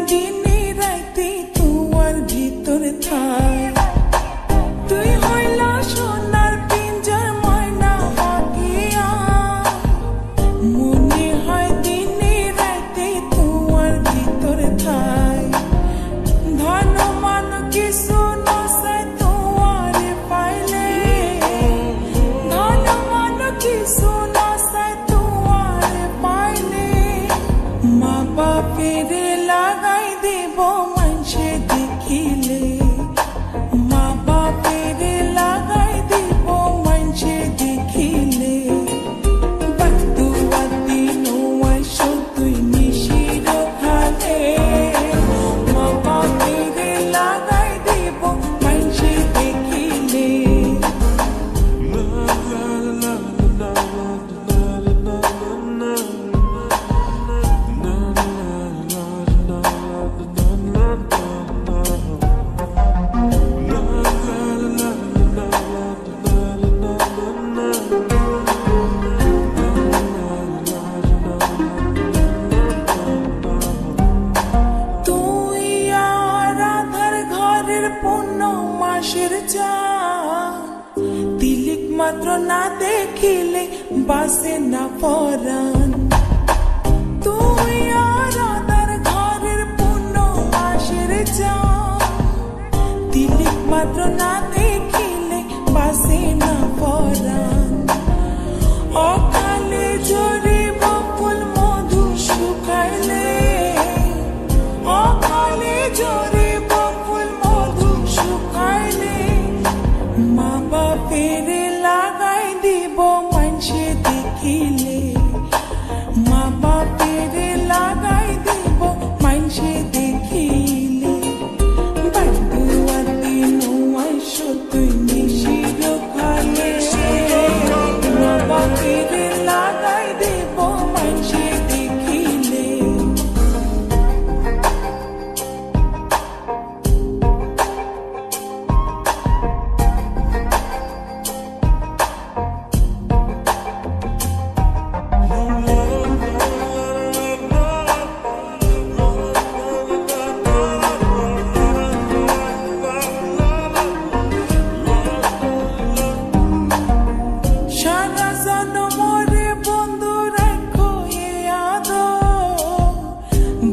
দিনে রাইতে তোমার ভিতরে থাই তুই হইলা সোনার পিঞ্জর ময়না পাখিয়া মনে হয় দিনে রাইতে তোমার ভিতরে থাই ধন মান কিছু নসাই তোমারে পাইলে ধন মান কিছু নসাই তোমারে পাইলে মা বাপের লাগাই দেব মানুষে দেখিলে মা বাপের লাগাই দেব মানুষে দেখিলে বাতুয়াতি নোয়াই তুই নিশির খালে মা বাপের লাগাই দেব মানুষে দেখিলে তিলিক মাত্র না দেখিলে বাসে না পরাণ তুই আর আদার ঘরের পূর্ণ মাসের চান তিলিক মাত্র না দেখিলে বাসে না পরাণ অকালে জড়িব ফুল মধু শুকাইলে অকালে জড়িব ফুল মধু শুকাইলে মা বাপের লাগাই দিব মানুষে দেখিলে মা বাপের লাগাই দিব মানুষে দেখিলে বাতুয়াতি নোয়াই তুই নিশির খালে মা বাপের লাগাই দিব মানুষে দেখিলে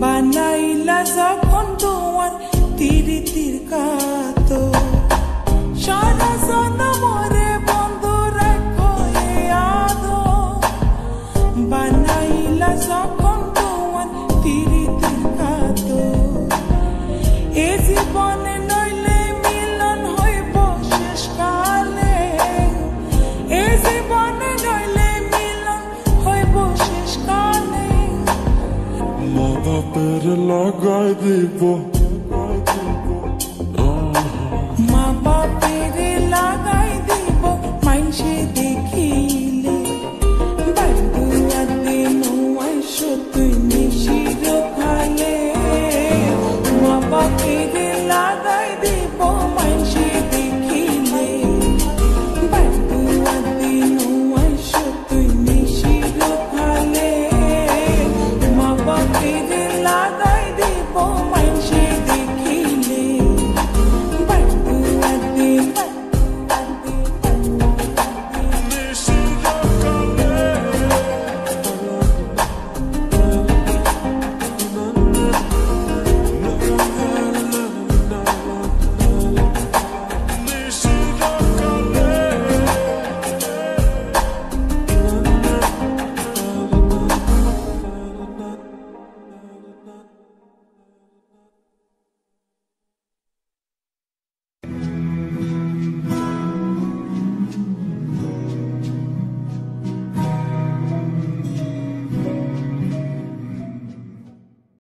বানাইলা যখন তোমার তিরিতির কাতো সারা জনমরে বন্ধু রাখো এ আদো বানাইলা যখন তোমার তিরিতির কাতো এ জীবনে নইলে মিলন হইব শেষ কালে এ জীবনে নইলে মিলন হইব শেষ কালে মা বাপের লাগাই দিব